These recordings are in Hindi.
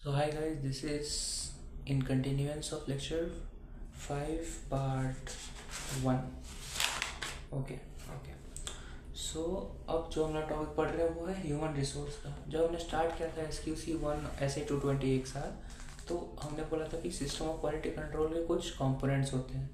So hi guys, this is in continuance of lecture 5 part 1. Okay okay so अब जो हम लोग टॉपिक पढ़ रहे हैं वो है ह्यूमन रिसोर्स का। जब हमने स्टार्ट किया था SQC1 ऐसे 220 एक साल, तो हमने बोला था कि सिस्टम ऑफ क्वालिटी कंट्रोल के कुछ कंपोनेंट्स होते हैं।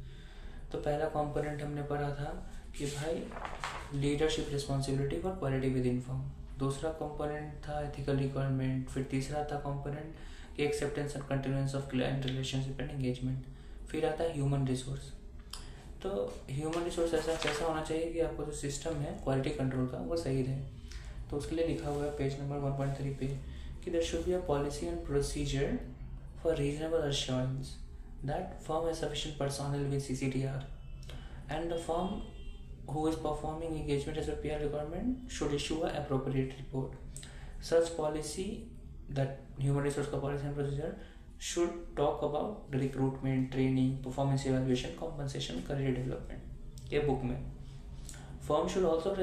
तो पहला कंपोनेंट हमने पढ़ा था कि भाई leadership responsibility for quality with in firm. दूसरा कंपोनेंट था एथिकल रिक्वायरमेंट। फिर तीसरा था कंपोनेंट कि acceptance and continuance of client relationship and engagement. फिर आता है ह्यूमन रिसोर्स। तो ह्यूमन रिसोर्स ऐसा होना चाहिए कि आपको जो सिस्टम है क्वालिटी कंट्रोल का वो सही रहे। तो उसके लिए लिखा हुआ है पेज नंबर 1.3 पे कि there should be a policy and procedure for reasonable assurance that firm has sufficient personnel with CCTR and the firm who is performing engagement as a PR requirement should issue a appropriate report. Such policy, that human resource का policy and procedure should talk about recruitment, training, performance evaluation, compensation, career development। ये बुक में firm should also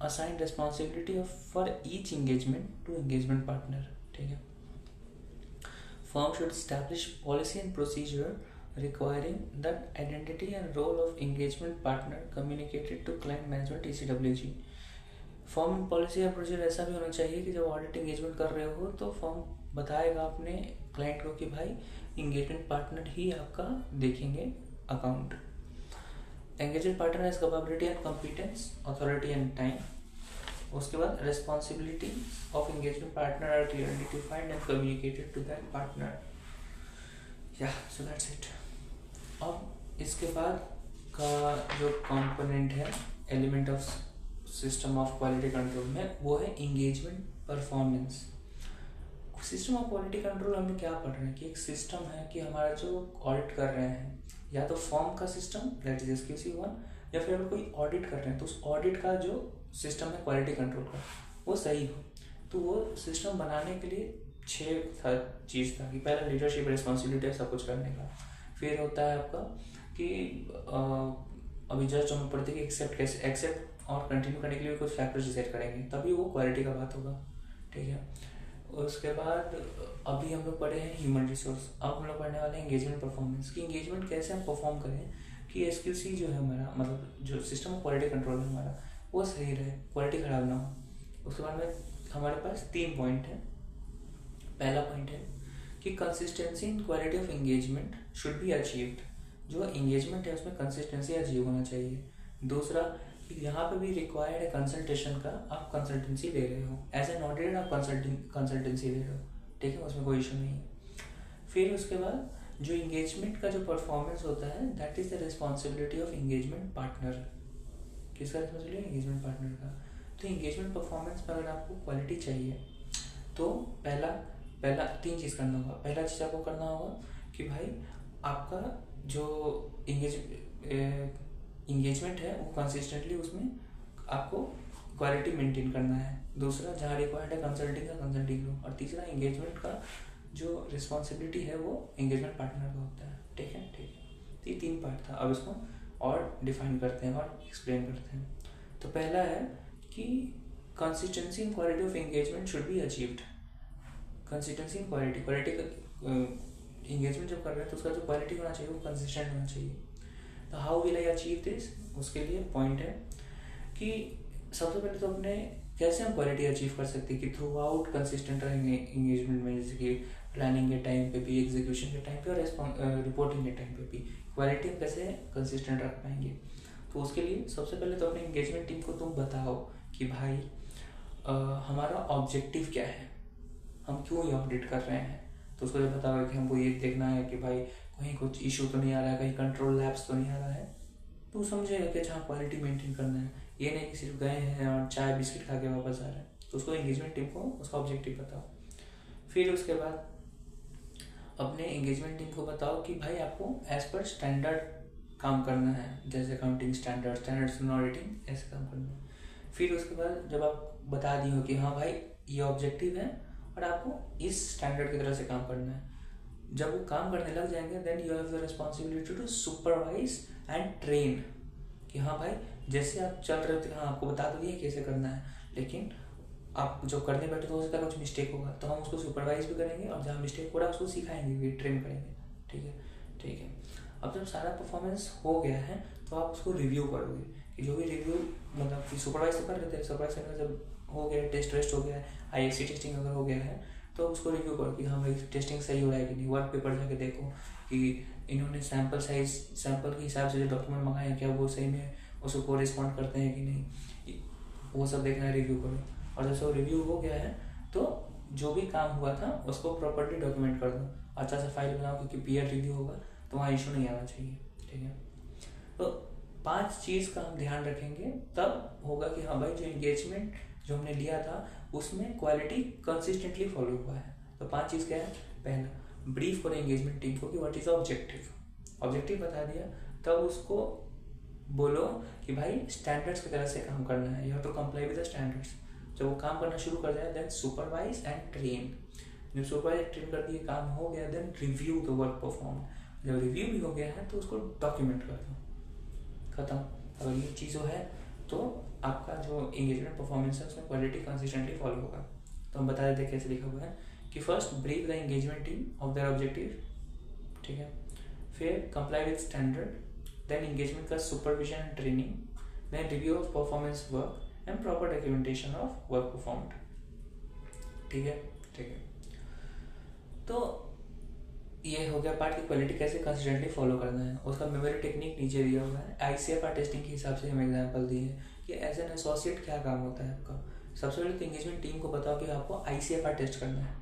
assign responsibility for each engagement to engagement partner। ठीक है। Firm should establish policy and procedure requiring that identity and role of engagement partner communicated to client management TCWG। Form policy या प्रोसीजर ऐसा भी होना चाहिए कि जब ऑडिट एंगेजमेंट कर रहे हो तो फॉर्म बताएगा अपने क्लाइंट को कि भाई एंगेजमेंट पार्टनर ही आपका देखेंगे account. Engagement partner has capability and competence, authority and time. उसके बाद responsibility of engagement partner are clearly defined and communicated to that partner. या सो दैट्स इट। अब इसके बाद का जो कंपोनेंट है element of system of quality control में वो है engagement performance. System of quality control हम क्या पढ़ रहे हैं कि एक सिस्टम है कि हमारा जो ऑडिट कर रहे हैं या तो फॉर्म का सिस्टम दैट इज SQC1, या फिर अगर कोई ऑडिट कर रहे हैं तो उस ऑडिट का जो सिस्टम है क्वालिटी कंट्रोल का वो सही हो। तो वो सिस्टम बनाने के लिए 6 चीज़ था कि पहला लीडरशिप रिस्पॉन्सिबिलिटी है सब कुछ करने का। फिर होता है आपका कि अभी जस्ट हम पढ़ते कि एक्सेप्ट और कंटिन्यू करने के लिए कुछ फैक्टर्स डिसाइड करेंगे तभी वो क्वालिटी का बात होगा। ठीक है। उसके बाद अभी हम लोग पढ़े हैं ह्यूमन रिसोर्स। अब हम लोग पढ़ने वाले हैं एंगेजमेंट परफॉर्मेंस की एंगेजमेंट कैसे हम परफॉर्म करें कि SQC जो है हमारा मतलब जो सिस्टम ऑफ क्वालिटी कंट्रोल है हमारा वो सही रहे, क्वालिटी खराब ना हो। उसके बाद में हमारे पास 3 पॉइंट है। पहला पॉइंट है कि consistency in quality of engagement should be achieved. जो एंगेजमेंट है उसमें कंसिस्टेंसी अचीव होना चाहिए। दूसरा, यहाँ पे भी रिक्वायर्ड है कंसल्टेशन का, आप कंसल्टेंसी ले रहे हो एज एन ऑडिटर, आप कंसल्टेंसी ले रहे हो। ठीक है, उसमें कोई इशू नहीं है। फिर उसके बाद जो एंगेजमेंट का जो परफॉर्मेंस होता है that is the responsibility of engagement partner. किसका रिस्पॉन्सिबिलिटी? एंगेजमेंट पार्टनर का। तो एंगेजमेंट परफॉर्मेंस पर अगर आपको क्वालिटी चाहिए तो पहला 3 चीज़ करना होगा। पहला चीज़ आपको करना होगा कि भाई आपका जो इंगेजमेंट है वो कंसिस्टेंटली उसमें आपको क्वालिटी मेंटेन करना है। दूसरा, जहाँ रिक्वायर्ड है कंसल्टिंग का कंसल्टिंग लो। और तीसरा, एंगेजमेंट का जो रिस्पॉन्सिबिलिटी है वो एंगेजमेंट पार्टनर का होता है। ठीक है। तो ये 3 पार्ट था। अब इसको और डिफाइन करते हैं और एक्सप्लेन करते हैं। तो पहला है कि consistency in quality of engagement should be achieved. Consistency in quality का एंगेजमेंट जब कर रहे हैं तो उसका जो क्वालिटी होना चाहिए वो कंसिस्टेंट होना चाहिए। तो how will I achieve this? उसके लिए पॉइंट है कि सबसे पहले तो अपने कैसे हम क्वालिटी अचीव कर सकते हैं कि थ्रू आउट कंसिस्टेंट रहेंगे एंगेजमेंट में, जैसे कि प्लानिंग के टाइम पे भी, एग्जीक्यूशन के टाइम पे और रिपोर्टिंग के टाइम पे भी क्वालिटी हम कैसे कंसिस्टेंट रख पाएंगे। तो उसके लिए सबसे पहले तो अपने एंगेजमेंट टीम को तुम बताओ कि भाई हमारा ऑब्जेक्टिव क्या है, हम क्यों ये ऑडिट कर रहे हैं। तो उसको जब बताओ कि हमको ये देखना है कि भाई कहीं कुछ इशू तो नहीं आ रहा है, कहीं कंट्रोल लैप्स तो नहीं आ रहा है, तो समझेगा कि जहाँ क्वालिटी मेंटेन करना है। ये नहीं कि सिर्फ गए हैं और चाय बिस्किट खा के वापस आ रहे हैं। तो उसको एंगेजमेंट टीम को उसका ऑब्जेक्टिव बताओ। फिर उसके बाद अपने एंगेजमेंट टीम को बताओ कि भाई आपको एज पर स्टैंडर्ड काम करना है, जैसे अकाउंटिंग स्टैंडर्ड्स इन ऑडिटिंग, ऐसे काम करना है। फिर उसके बाद जब आप बता दी हो कि हाँ भाई ये ऑब्जेक्टिव है और आपको इस स्टैंडर्ड की तरह से काम करना है, जब वो काम करने लग जाएंगे then you have the responsibility to supervise and train. कि हाँ भाई जैसे आप चल रहे थे, हाँ आपको बता तो दिया कैसे करना है, लेकिन आप जो करने बैठे तो हो सकता है कुछ मिस्टेक होगा, तो हम उसको सुपरवाइज भी करेंगे और जहाँ मिस्टेक हो रहा है उसको सिखाएंगे भी, ट्रेन करेंगे। ठीक है, ठीक है। अब जब सारा परफॉर्मेंस हो गया है तो आप उसको रिव्यू करोगे कि जो भी रिव्यू मतलब कि सुपरवाइज तो कर लेते हैं, सुपरवाइज करने जब हो गया, टेस्ट वेस्ट हो गया है, IFC टेस्टिंग अगर हो गया है तो उसको रिव्यू करो कि हाँ भाई टेस्टिंग सही हो रहा है कि नहीं। वर्क पेपर जाके देखो कि इन्होंने सैम्पल साइज, सैम्पल के हिसाब से जो डॉक्यूमेंट मंगाए हैं क्या वो सही में उसको कोरिस्पॉन्ड करते हैं कि नहीं, वो सब देखना है, रिव्यू करो। और जब सब रिव्यू हो गया है तो जो भी काम हुआ था उसको प्रॉपर्ली डॉक्यूमेंट कर दो, अच्छा सा फाइल बनाओ, क्योंकि पीयर रिव्यू होगा तो वहाँ इशू नहीं आना चाहिए। ठीक है, तो 5 चीज़ का हम ध्यान रखेंगे, तब होगा कि हाँ भाई जो एंगेजमेंट जो हमने लिया था उसमें क्वालिटी कंसिस्टेंटली फॉलो हुआ है। तो 5 चीज़ क्या है? पहला, ब्रीफ करो एंगेजमेंट टीम को कि व्हाट इज ऑब्जेक्टिव। ऑब्जेक्टिव बता दिया तब उसको बोलो कि भाई स्टैंडर्ड्स की तरह से काम करना है, you have to comply with the standards. जब वो काम करना शुरू कर जाए देन सुपरवाइज एंड ट्रेन। जब सुपरवाइज ट्रेन कर दिए, काम हो गया, then review the work perform. जब रिव्यू भी हो गया है तो उसको डॉक्यूमेंट कर दो, खत्म। अगर ये चीज़ों है तो आपका जो एंगेजमेंट परफॉर्मेंस है उसमें क्वालिटी कंसिस्टेंटली फॉलो होगा। तो हम बता देते हैं कैसे लिखा हुआ है कि first brief the engagement team of their objective, ठीक है, फिर comply with standard, then engagement का supervision and training, then review of performance work and proper documentation of work performed. ठीक है, ठीक है। तो ये हो गया पार्ट की क्वालिटी कैसे कंसिस्टेंटली फॉलो करना है। उसका मेमोरी टेक्निक नीचे दिया हुआ है, ICFR टेस्टिंग के हिसाब से हम एग्जांपल दिए हैं कि एज एन एसोसिएट क्या काम होता है आपका। सबसे पहले तो एंगेजमेंट टीम को बताओ कि आपको ICFR टेस्ट करना है,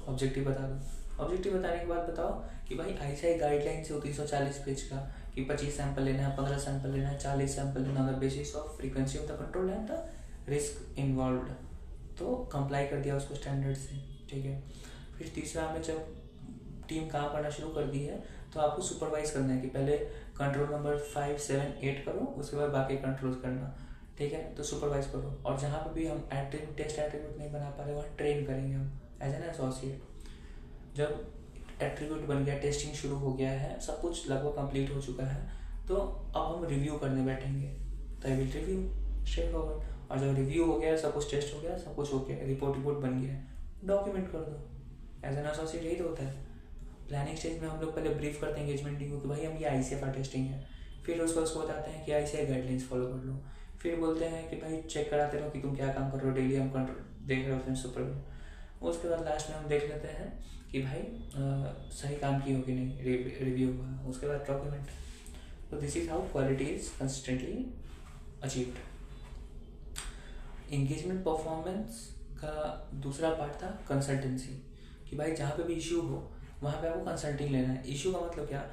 ऑब्जेक्टिव बता दो। ऑब्जेक्टिव बताने के बाद बताओ कि भाई ICI गाइडलाइन से होती है 340 पेज का कि 25 सैंपल लेना है, 15 सैंपल लेना है, 40 सैंपल लेना है, basis of frequency of the control and the risk involve. तो कंप्लाई कर दिया उसको स्टैंडर्ड से। ठीक है, फिर तीसरा हमें जब टीम काम करना शुरू कर दी है तो आपको सुपरवाइज करना है कि पहले कंट्रोल नंबर 5, 7, 8 करो, उसके बाद बाकी कंट्रोल करना। ठीक है, तो सुपरवाइज करो। और जहाँ पे भी हम टेस्ट एट्रीब्यूट नहीं बना पा रहे वहाँ ट्रेन करेंगे हम एज एन एसोसिएट। जब एट्रीब्यूट बन गया, टेस्टिंग शुरू हो गया है, सब कुछ लगभग कंप्लीट हो चुका है, तो अब हम रिव्यू करने बैठेंगे। तो I will review straight forward. और जब रिव्यू हो गया, सब कुछ टेस्ट हो गया, सब कुछ हो गया, रिपोर्ट बन गया, डॉक्यूमेंट कर दो। एज एन एसोसिएट यही तो होता है। प्लानिंग स्टेज में हम लोग पहले ब्रीफ करते हैं एंगेजमेंट टीम को कि भाई हम ये ICFR टेस्टिंग है, फिर उसको बताते हैं कि ICI गाइडलाइंस फॉलो कर लो, फिर बोलते हैं कि भाई चेक कराते रहो कि तुम क्या काम कर रहे हो, डेली हम कंट्रोल देख रहे होते हैं सुपर। उसके बाद लास्ट में हम देख लेते हैं कि भाई सही काम की हो कि नहीं, रिव्यू हुआ, उसके बाद डॉक्यूमेंट। तो this is how quality is consistently achieved. Engagement performance का दूसरा पार्ट था कंसल्टेंसी, कि भाई जहाँ पे भी इशू हो वहाँ पे आपको कंसल्टिंग लेना है। इशू का मतलब क्या?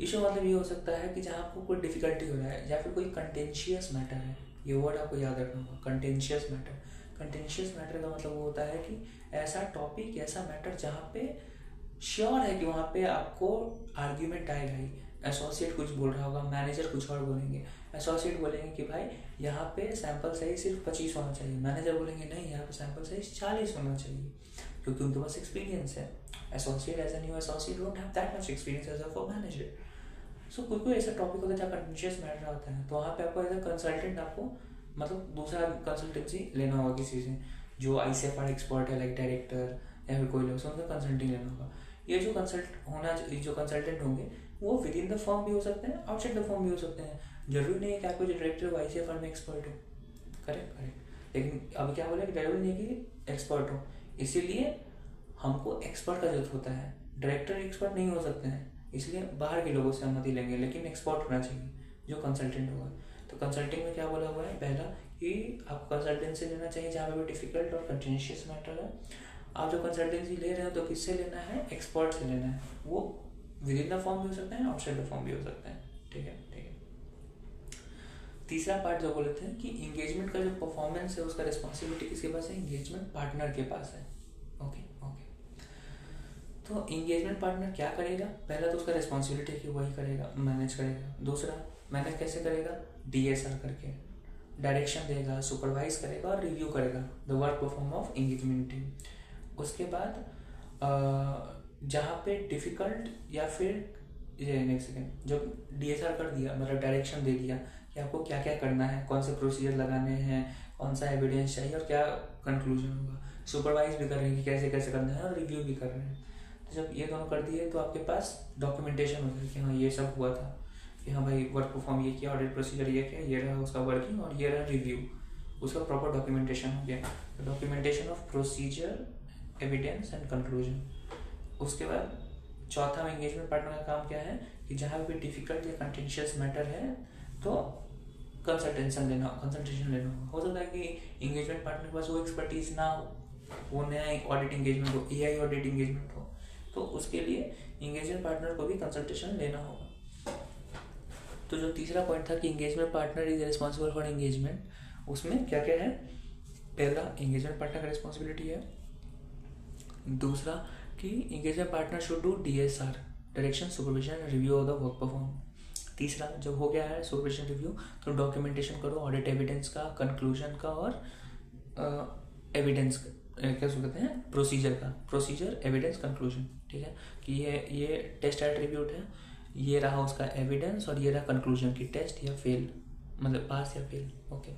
इशू मतलब ये हो सकता है कि जहाँ आपको कोई डिफिकल्टी हो रहा है या फिर कोई कंटेंशियस मैटर है। ये वर्ड आपको याद रखना होगा, कंटेंशियस मैटर। कंटेंशियस मैटर का मतलब वो होता है कि ऐसा टॉपिक, ऐसा मैटर जहाँ पे श्योर है कि वहाँ पे आपको आर्ग्यूमेंट आएगा ही। एसोसिएट कुछ बोल रहा होगा, मैनेजर कुछ और बोलेंगे। एसोसिएट बोलेंगे कि भाई यहाँ पे सैंपल साइज सिर्फ 25 होना चाहिए, मैनेजर बोलेंगे नहीं यहाँ पे सैंपल साइज 40 होना चाहिए, क्योंकि उनके पास एक्सपीरियंस है। Associate as a new associate don't have that much experience as a for manager. So कोई ऐसा टॉपिक होता है जहाँ कंटिन्यूस मैटर आता है, तो वहाँ पे आपको एज अ कंसल्टेंट आपको मतलब दूसरा कंसल्टेंसी लेना होगा किसी से जो ICFR एक्सपर्ट है, लाइक डायरेक्टर या फिर कोई लोग, से उनका कंसल्टिंग लेना होगा। ये जो कंसल्टेंट होंगे वो विद इन द फॉर्म भी हो सकते हैं, आउटसाइड द फॉर्म भी हो सकते हैं। जरूरी नहीं है कि आपको जो डायरेक्टर हो ICFR में एक्सपर्ट हो, करेक्ट। लेकिन अब क्या बोला कि जरूरी नहीं है कि एक्सपर्ट हो, इसीलिए हमको एक्सपर्ट का जरूरत होता है। डायरेक्टर एक्सपर्ट नहीं हो सकते हैं, इसलिए बाहर के लोगों से अनुमति लेंगे, लेकिन एक्सपर्ट होना चाहिए जो कंसल्टेंट होगा। तो कंसल्टिंग में क्या बोला हुआ है? पहला कि आपको कंसल्टेंसी लेना चाहिए जहाँ पे भी डिफिकल्ट और कंटिन्यूशियस मैटर है। आप जो कंसल्टेंसी ले रहे हो तो किससे लेना है? एक्सपर्ट से लेना है। वो विद इन द फॉर्म भी हो सकते हैं, आउटसाइड द फॉर्म भी हो सकते हैं। ठीक है। तीसरा पार्ट जो बोले थे कि इंगेजमेंट का जो परफॉर्मेंस है उसका रिस्पॉन्सिबिलिटी किसके पास है? इंगेजमेंट पार्टनर के पास है। ओके। तो इंगेजमेंट पार्टनर क्या करेगा? पहला तो उसका रिस्पॉन्सिबिलिटी कि वही करेगा, मैनेज करेगा। दूसरा, मैनेज कैसे करेगा? DSR करके डायरेक्शन देगा, सुपरवाइज करेगा और रिव्यू करेगा the work perform of engagement team. उसके बाद जहाँ पे डिफिकल्ट या फिर नेक्स्ट सेकेंड जब DSR कर दिया, मतलब डायरेक्शन दे दिया कि आपको क्या क्या करना है, कौन से प्रोसीजर लगाने हैं, कौन सा एविडेंस चाहिए और क्या कंक्लूजन होगा। सुपरवाइज भी कर रहे हैं कि कैसे कैसे करना है और रिव्यू भी कर रहे हैं। तो जब ये दोनों कर दिए तो आपके पास डॉक्यूमेंटेशन होता है कि हाँ ये सब हुआ था, कि हाँ भाई वर्क परफॉर्म ये किया, ऑडिट प्रोसीजर ये किया, ये रहा उसका वर्किंग और ये रहा रिव्यू, उसका प्रॉपर डॉक्यूमेंटेशन हो गया। Documentation of procedure, evidence and conclusion. उसके बाद चौथा में एंगेजमेंट पार्टनर का काम क्या है कि जहाँ भी डिफिकल्ट या कंटेंशियस मैटर है तो कंसल्टेशन लेना हो सकता है कि एंगेजमेंट पार्टनर के पास वो एक्सपर्टीज ना हो, वो नया ऑडिट एंगेजमेंट हो, एआई ऑडिट एंगेजमेंट हो, तो उसके लिए एंगेजमेंट पार्टनर को भी कंसल्टेशन लेना होगा। तो जो तीसरा पॉइंट था कि engagement partner is responsible for engagement, उसमें क्या क्या है? पहला, एंगेजमेंट पार्टनर का रिस्पॉन्सिबिलिटी है। दूसरा कि engagement partner should do DSR, direction, supervision and review of the work perform. तीसरा, जब हो गया है सुपरविजन रिव्यू तो डॉक्यूमेंटेशन करो ऑडिट एविडेंस का, कंक्लूजन का और एविडेंस क्या कहते हैं, प्रोसीजर का, प्रोसीजर एविडेंस कंक्लूजन। ठीक है कि ये टेस्ट एट्रीब्यूट है, ये रहा उसका एविडेंस और ये रहा कंक्लूजन की टेस्ट या फेल, मतलब पास या फेल। Okay,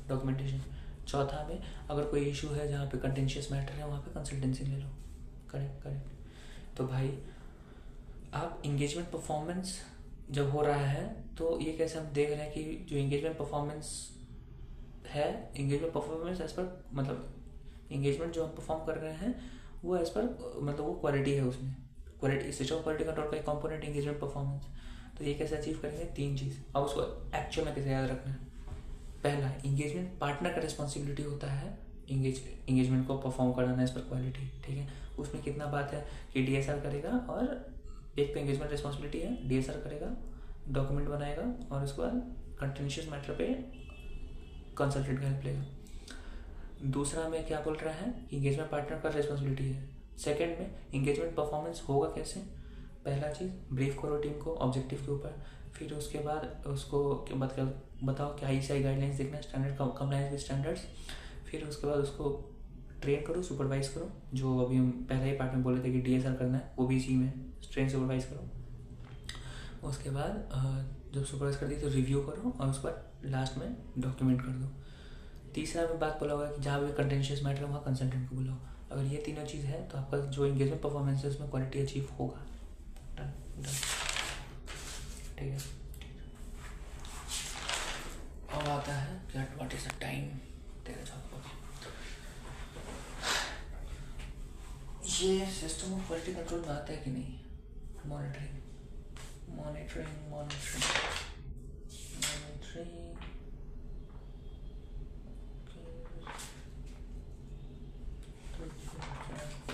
documentation. चौथा में अगर कोई इशू है जहाँ पे कंटेंशियस मैटर है वहाँ पे कंसल्टेंसी ले लो। करेक्ट। तो भाई आप इंगेजमेंट परफॉर्मेंस जब हो रहा है तो ये कैसे हम देख रहे हैं कि जो इंगेजमेंट परफॉर्मेंस है, इंगेजमेंट परफॉर्मेंस एज पर मतलब इंगेजमेंट जो हम परफॉर्म कर रहे हैं वो एज पर मतलब वो क्वालिटी है, उसमें क्वालिटी, सिस्टम क्वालिटी कंट्रोल का एक कंपोनेंट इंगेजमेंट परफॉर्मेंस। तो ये कैसे अचीव करेंगे? 3 चीज़, अब उसको एक्चुअल में कैसे याद रखना है। पहला, इंगेजमेंट पार्टनर का रिस्पॉन्सिबिलिटी होता है इंगेजमेंट को परफॉर्म कराना एज पर क्वालिटी। ठीक है, उसमें कितना बात है कि DSR करेगा, और एक तो एंगेजमेंट रिस्पॉन्सिबिलिटी है, DSR करेगा, डॉक्यूमेंट बनाएगा और उसके बाद कंटेंशियस मैटर पे कंसल्टेंट का हेल्प लेगा। दूसरा में क्या बोल रहा है कि एंगेजमेंट पार्टनर का रिस्पॉन्सिबिलिटी है। सेकंड में एंगेजमेंट परफॉर्मेंस होगा कैसे? पहला चीज़, ब्रीफ करो टीम को ऑब्जेक्टिव के ऊपर, फिर उसके बाद उसको बताओ कि ICI गाइडलाइंस देखना, स्टैंडर्ड कंप्लायंस विद स्टैंडर्ड्स। फिर उसके बाद उसको ट्रेन करो, सुपरवाइज करो, जो अभी हम पहले ही पार्ट में बोले थे कि DSR करना है, वो भी इसी में, ट्रेन सुपरवाइज करो। उसके बाद जब सुपरवाइज कर दी तो रिव्यू करो और उसके बाद लास्ट में डॉक्यूमेंट कर दो। तीसरा में बात बोला हुआ है कि जहाँ भी कंटेंशियस मैटर है वहाँ कंसल्टेंट को बुलाओ। अगर ये तीनों चीज़ है तो आपका जो एंगेजमेंट परफॉर्मेंस है उसमें क्वालिटी अचीव होगा। डन। ठीक है, अब आता है क्या, व्हाट इज द टाइम, 13। ये सिस्टम ऑफ क्वालिटी कंट्रोल में आता है कि नहीं? मॉनिटरिंग।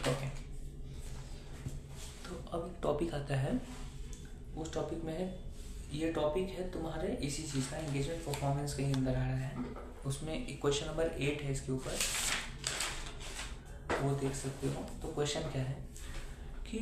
ओके, तो अब एक टॉपिक आता है, उस टॉपिक में है, ये टॉपिक है तुम्हारे इसी चीज़ का, एंगेजमेंट परफॉर्मेंस के अंदर आ रहा है। उसमें एक क्वेश्चन नंबर 8 है इसके ऊपर, वो देख सकते हो। तो क्वेश्चन क्या है कि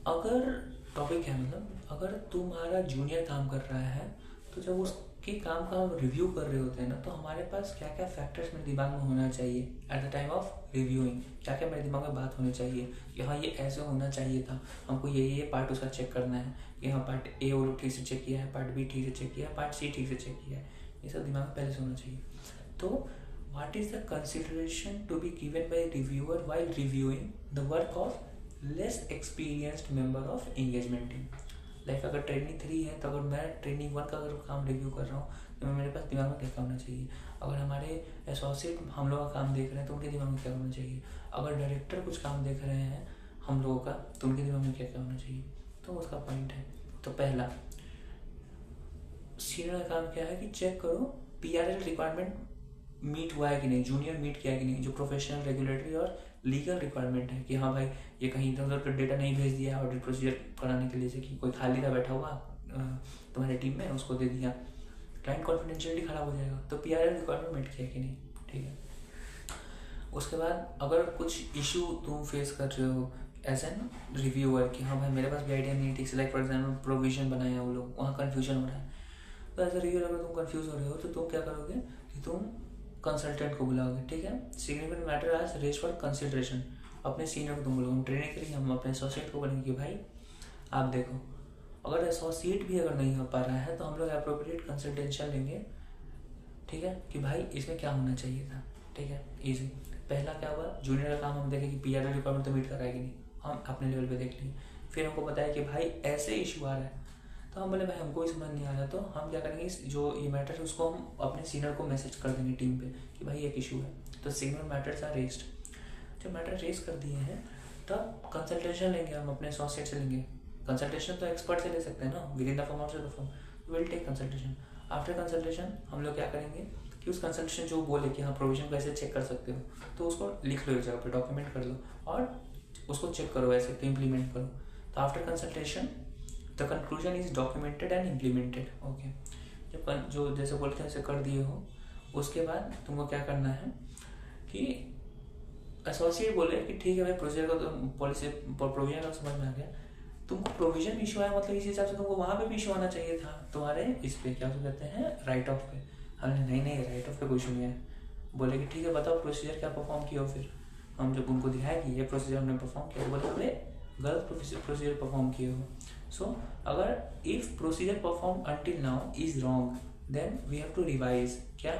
अगर टॉपिक है मतलब अगर तुम्हारा जूनियर काम कर रहा है तो जब उसके काम का हम रिव्यू कर रहे होते हैं ना, तो हमारे पास क्या क्या फैक्टर्स मेरे दिमाग में होना चाहिए at the time of reviewing, क्या क्या मेरे दिमाग में बात होनी चाहिए कि हाँ ये ऐसे होना चाहिए था, हमको ये पार्ट उसका चेक करना है कि हाँ पार्ट A वो लोग ठीक से चेक किया है, पार्ट B ठीक से चेक किया है, पार्ट C ठीक से चेक किया है, ये सब दिमाग में पहले से होना चाहिए। तो what is the consideration to be given by reviewer while reviewing the work of less experienced member of engagement team? Like अगर ट्रेनिंग 3 है तो अगर मैं ट्रेनिंग 1 का अगर काम रिव्यू कर रहा हूँ तो मेरे पास दिमाग में क्या क्या होना चाहिए? अगर हमारे एसोसिएट हम लोग का काम देख रहे हैं तो उनके दिमाग में क्या होना चाहिए? अगर डायरेक्टर कुछ काम देख रहे हैं हम लोगों का तो उनके दिमाग में क्या क्या होना चाहिए? तो उसका पॉइंट है। तो पहला, सीनियर का काम क्या है कि चेक करो PRL रिक्वायरमेंट मीट हुआ है कि नहीं, जूनियर मीट किया है कि नहीं, जो प्रोफेशनल, रेगुलेटरी और लीगल रिक्वायरमेंट है कि हाँ भाई ये कहीं इधर उधर डेटा नहीं भेज दिया ऑडिट प्रोसीजर कराने के लिए, जैसे कि कोई खाली था बैठा हुआ तुम्हारे टीम में, उसको दे दिया, क्लाइंट कॉन्फिडेंशियलिटी खराब हो जाएगा। तो PRL रिक्वायरमेंट मीट किया कि नहीं, ठीक है। उसके बाद अगर कुछ इशू तुम फेस कर रहे हो एज एन रिव्यूअर कि हाँ भाई मेरे पास भी आइडिया नहीं ठीक से, लाइक फॉर एग्जाम्पल प्रोविजन बनाया वो लोग, वहाँ कन्फ्यूजन हो रहा है, तो एज ए रिव्यूअर अगर तुम कन्फ्यूज हो रहे हो तो तुम क्या करोगे कि तुम कंसल्टेंट को बुलाओगे। ठीक है, सिग्निफिकेंट मैटर आज रेज फॉर कंसिडरेशन, अपने सीनियर को तुम बोलोगे, हम ट्रेनिंग करेंगे, हम अपने एसोसिएट को बोलेंगे कि भाई आप देखो, अगर एसोसिएट भी अगर नहीं हो पा रहा है तो हम लोग अप्रोप्रिएट कंसल्टेंशन लेंगे। ठीक है कि भाई इसमें क्या होना चाहिए था। ठीक है, ईजी। पहला क्या हुआ, जूनियर का काम हम देखें कि पीआर रिक्वायरमेंट तो मीट कर रहा है कि नहीं, हम अपने लेवल पे देख लिए। फिर हमको बताया कि भाई ऐसे इशू आ रहा है, तो हम बोले भाई हमको ही समझ नहीं आ रहा, तो हम क्या करेंगे, जो ये मैटर है उसको हम अपने सीनियर को मैसेज कर देंगे टीम पे कि भाई एक इशू है, तो सिग्नल मैटर्स आर रेस्ड। जब मैटर रेस कर दिए हैं तब कंसल्टेशन लेंगे, हम अपने एसोसिएट से लेंगे। कंसल्टेशन तो एक्सपर्ट से ले सकते हैं ना, within the firm outside the firm, will take consultation. After consultation हम लोग क्या करेंगे कि उस कंसल्टेशन जो बोले कि हाँ प्रोविजन कैसे चेक कर सकते हो, तो उसको लिख लो एक जगह पे, डॉक्यूमेंट कर लो और उसको चेक करो, ऐसे तो इम्प्लीमेंट करो। तो after consultation the conclusion is documented and implemented. Okay, जब जो जैसे बोलते हैं वैसे कर दिए हो, उसके बाद तुमको क्या करना है कि एसोसिएट बोले कि ठीक है भाई प्रोसीजर का तो पॉलिसी प्रोविजन का समझ में आ गया, तुमको प्रोविजन इशू आया, मतलब इस हिसाब से तुमको वहाँ पे भी इशू आना चाहिए था तुम्हारे इस पे, क्या तो कहते हैं, राइट ऑफ पे। हमने नहीं राइट ऑफ पे कोई इशू नहीं है। बोले कि ठीक है बताओ प्रोसीजर क्या परफॉर्म किया हो। फिर हम जब उनको दिखाया कि ये प्रोसीजर हमने परफॉर्म किया, तो बोले हमने गलत प्रोसीजर परफॉर्म किए हो। सो अगर if procedure perform until now is wrong, then we have to revise क्या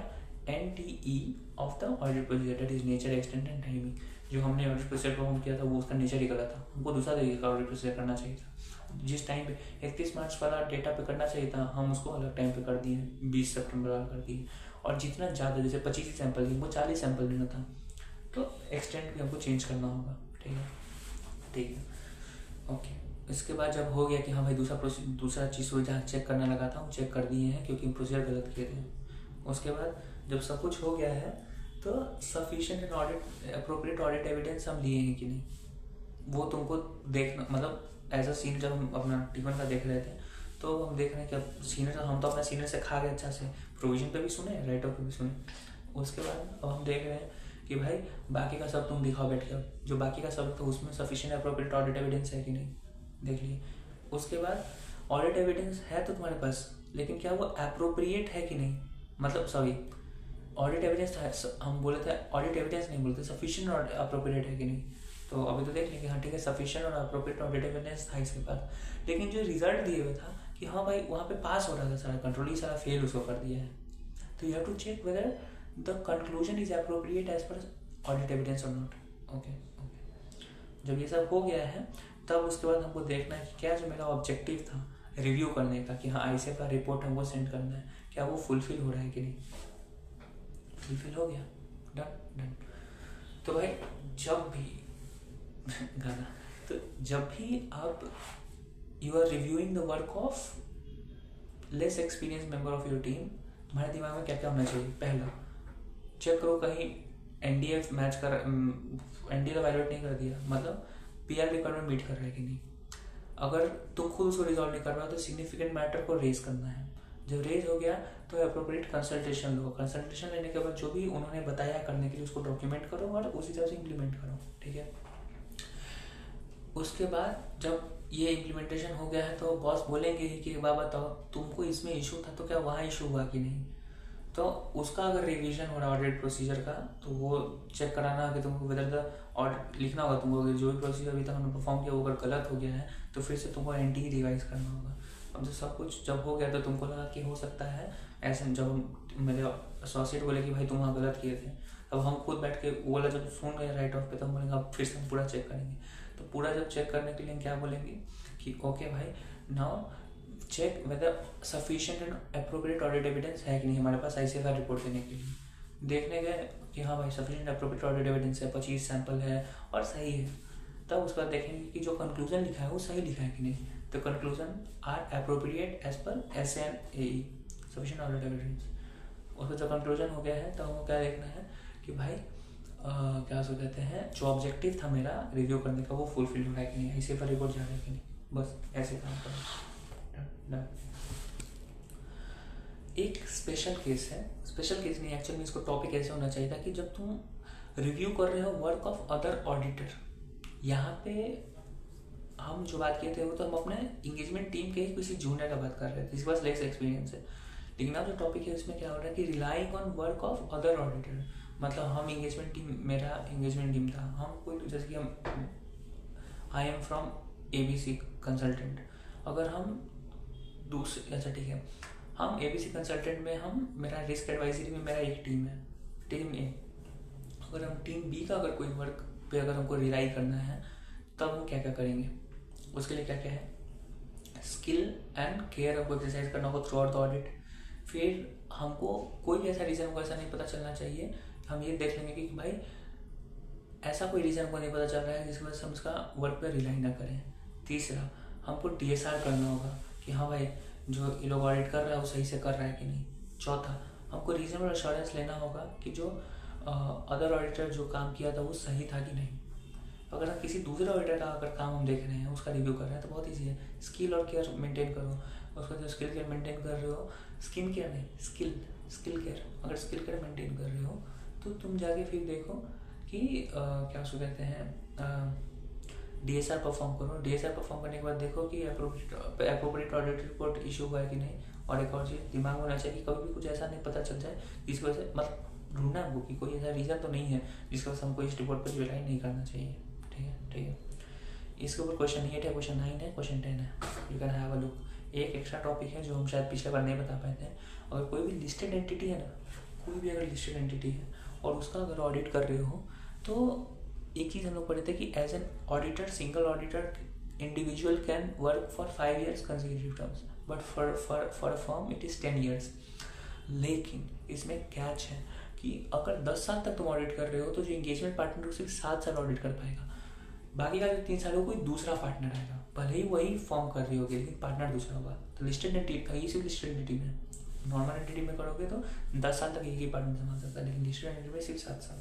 NTE of the audit procedure, that is nature, extent and timing. जो हमने ऑडिट प्रोसीजर परफॉर्म किया था वो उसका नेचर ही गलत था, हमको दूसरा तरीके का ऑडिट प्रोसीजर करना चाहिए था। जिस टाइम पे 31 मार्च वाला डेटा पे करना चाहिए था, हम उसको अलग टाइम पे कर दिए, 20 सितंबर वाला कर दिए। और जितना ज़्यादा, जैसे 25 सैंपल लिए, वो 40 सैंपल लेना था, तो एक्सटेंट भी हमको चेंज करना होगा। ठीक है ओके। इसके बाद जब हो गया कि हाँ भाई दूसरा चीज़ जहाँ चेक करने लगा था वो चेक कर दिए हैं क्योंकि प्रोसीजर गलत किए थे। उसके बाद जब सब कुछ हो गया है तो sufficient and audit appropriate audit evidence हम लिए हैं कि नहीं, वो तुमको देखना, मतलब एज अ सीनियर जब हम अपना T1 का देख रहे थे तो हम देख रहे हैं कि अब सीनियर, हम तो अपने सीनियर से खा गए अच्छा से, प्रोविजन पे भी सुने, राइट ऑफ पे भी सुने। उसके बाद अब हम देख रहे हैं कि भाई बाकी का सब तुम दिखाओ बैठ के, जो बाकी का सब तो उसमें सफिशिएंट अप्रोप्रिएट ऑडिट एविडेंस है कि नहीं, देख लिए। उसके बाद ऑडिट एविडेंस है तो तुम्हारे पास, लेकिन क्या वो अप्रोप्रिएट है कि नहीं, मतलब सॉरी ऑडिट एविडेंस हम बोले थे, ऑडिट एविडेंस नहीं बोलते, सफिशिएंट और अप्रोप्रिएट है कि नहीं। तो अभी तो देख लेंगे, हाँ ठीक है सफिशिएंट और अप्रोप्रिएट ऑडिट एविडेंस था इसके पास, लेकिन जो रिजल्ट दिए हुए था कि हाँ भाई वहाँ पे पास हो रहा था सारा कंट्रोल, ही सारा फेल उसको कर दिया है। तो you have to check whether the conclusion is appropriate as per audit evidence और नॉट। ओके। जब ये सब हो गया है तब उसके बाद हमको देखना है कि क्या जो मेरा ऑब्जेक्टिव था रिव्यू करने का कि हाँ ICF का रिपोर्ट हमको सेंड करना है, क्या वो फुलफिल हो रहा है कि नहीं। फुलफिल हो गया, डन। तो भाई जब भी गाना, तो जब भी आप you are reviewing the work of less experience member of your team, तुम्हारे दिमाग में क्या क्या होना चाहिए। पहला, चेक करो कहीं NDA मैच कर, NDA का वायलेट नहीं कर दिया, मतलब PR रिक्वायरमेंट मीट कर रहा है कि नहीं। अगर तुम खुद उसको रिजॉल्व नहीं कर रहा तो सिग्निफिकेंट मैटर को रेज करना है। जब रेज हो गया तो अप्रोप्रिएट कंसल्टेशन लो, कंसल्टेशन लेने के बाद जो भी उन्होंने बताया करने के लिए उसको डॉक्यूमेंट करो और उसी तरह से इम्प्लीमेंट करो। ठीक है, उसके बाद जब ये इम्प्लीमेंटेशन हो गया है तो बॉस बोलेंगे ही कि एक बार बताओ तुमको इसमें इशू था तो क्या वहाँ इशू हुआ कि नहीं। तो उसका अगर रिवीजन हो रहा है ऑडिट प्रोसीजर का तो वो चेक कराना कि तुमको वेदर द ऑडिट लिखना होगा तुमको, अगर जो भी प्रोसीजर अभी तक हमने परफॉर्म किया वो अगर गलत हो गया है तो फिर से तुमको NTE रिवाइज करना होगा। अब जो सब कुछ जब हो गया तो तुमको लगा कि हो सकता है ऐसे, जब मेरे एसोसिएट बोले कि भाई तुम वहाँ गलत किए थे, अब हम खुद बैठ के वो वाला जब सुन गए राइट ऑफ पे तो हम बोलेंगे अब फिर से हम पूरा चेक करेंगे। तो पूरा जब चेक करने के लिए क्या बोलेंगे कि ओके भाई now check whether sufficient and appropriate audit evidence है कि नहीं हमारे पास ICF का रिपोर्ट देने के लिए। देखने गए कि हाँ भाई सफिशिएंट अप्रोप्रिएट ऑडिट एविडेंस है, 25 सैंपल है और सही है, तब उसके बाद देखेंगे कि जो कंक्लूजन लिखा है वो सही लिखा है कि नहीं। तो conclusion are appropriate as per SNAE sufficient audit evidence. उसका जब कंक्लूजन हो गया है तो हमको क्या देखना है कि भाई क्या उसको कहते हैं, जो ऑब्जेक्टिव था मेरा रिव्यू करने का वो फुलफिल हो रहा है कि नहीं, ICF का रिपोर्ट जा रहा है कि नहीं, बस ऐसे काम करो। एक स्पेशल केस है, स्पेशल केस नहीं एक्चुअली इसको टॉपिक ऐसे होना चाहिए था कि जब तुम रिव्यू कर रहे हो वर्क ऑफ अदर ऑडिटर, यहाँ पे हम जो बात किए थे वो तो हम अपने इंगेजमेंट टीम के किसी जूनियर का बात कर रहे थे जिसके पास लेस एक्सपीरियंस है। लेकिन अब जो टॉपिक है उसमें क्या हो रहा है कि relying on work of other auditor, मतलब हम इंगेजमेंट टीम, मेरा इंगेजमेंट टीम था, हम कोई जैसे कि हम I am from ABC consultant, अगर हम दूसरे, अच्छा ठीक है, हम ABC कंसल्टेंट में हम मेरा रिस्क एडवाइजरी में मेरा एक टीम है, टीम ए, अगर हम टीम बी का अगर कोई वर्क पे अगर हमको रिलाई करना है तब हम क्या क्या करेंगे, उसके लिए क्या क्या है, स्किल एंड केयर हमको एक्सरसाइज करना होगा थ्रू आउट द ऑडिट। फिर हमको कोई भी ऐसा रीज़न हमको ऐसा नहीं पता चलना चाहिए, हम ये देख लेंगे कि भाई ऐसा कोई रीज़न हमको नहीं पता चल रहा है जिसकी वजह से हम उसका वर्क पे रिलाई ना करें। तीसरा, हमको DSR करना होगा कि हाँ भाई जो ये लोग ऑडिट कर रहा है वो सही से कर रहा है कि नहीं। चौथा, हमको रीजनेबल एश्योरेंस लेना होगा कि जो अदर ऑडिटर जो काम किया था वो सही था कि नहीं। अगर हम किसी दूसरे ऑडिटर का अगर काम हम देख रहे हैं, उसका रिव्यू कर रहे हैं, तो बहुत ईजी है, स्किल और केयर मेंटेन करो। उसका जो स्किल केयर मेंटेन कर रहे हो, स्किन केयर नहीं, स्किल केयर, अगर स्किल केयर मेंटेन कर रहे हो तो तुम जाके फिर देखो कि क्या उसको कहते हैं, DSR परफॉर्म करो। DSR परफॉर्म करने के बाद देखो कि अप्रोप्रिएट ऑडिट रिपोर्ट इशू हुआ है कि नहीं। और एक और चीज़ दिमाग में होना चाहिए कि कभी भी कुछ ऐसा नहीं पता चल जाए जिसकी वजह से, मतलब ढूंढना है कि कोई ऐसा रीज़न तो नहीं है जिसकी वजह से हमको इस रिपोर्ट पर रिलाई नहीं करना चाहिए। ठीक है। इसके ऊपर क्वेश्चन 8 है, क्वेश्चन 9 है, क्वेश्चन 10 है, you can have a look. एक एक्स्ट्रा टॉपिक है जो हम शायद पिछले बार नहीं बता पाए थे। अगर कोई भी लिस्टेड एंटिटी है ना, कोई भी अगर लिस्टेड एंटिटी है और उसका अगर ऑडिट कर रहे हो तो एक चीज़ हम लोग पढ़े थे कि as an auditor, single auditor individual can work for 5 years consecutive terms, but for a firm it is 10 years। लेकिन इसमें कैच है कि अगर 10 साल तक तुम ऑडिट कर रहे हो तो जो इंगेजमेंट पार्टनर सिर्फ 7 साल ऑडिट कर पाएगा, बाकी का जो 3 साल कोई दूसरा पार्टनर आएगा, भले ही वही फॉर्म कर रही होगी लेकिन पार्टनर दूसरा होगा। तो लिस्टेड एंटिटी, ये सिर्फ लिस्टेड एंटिटी में, नॉर्मल एंटिटी में करोगे तो 10 साल तक एक ही पार्टनर संभाल सकता है, लेकिन लिस्टेड एंटिटी में सिर्फ 7 साल।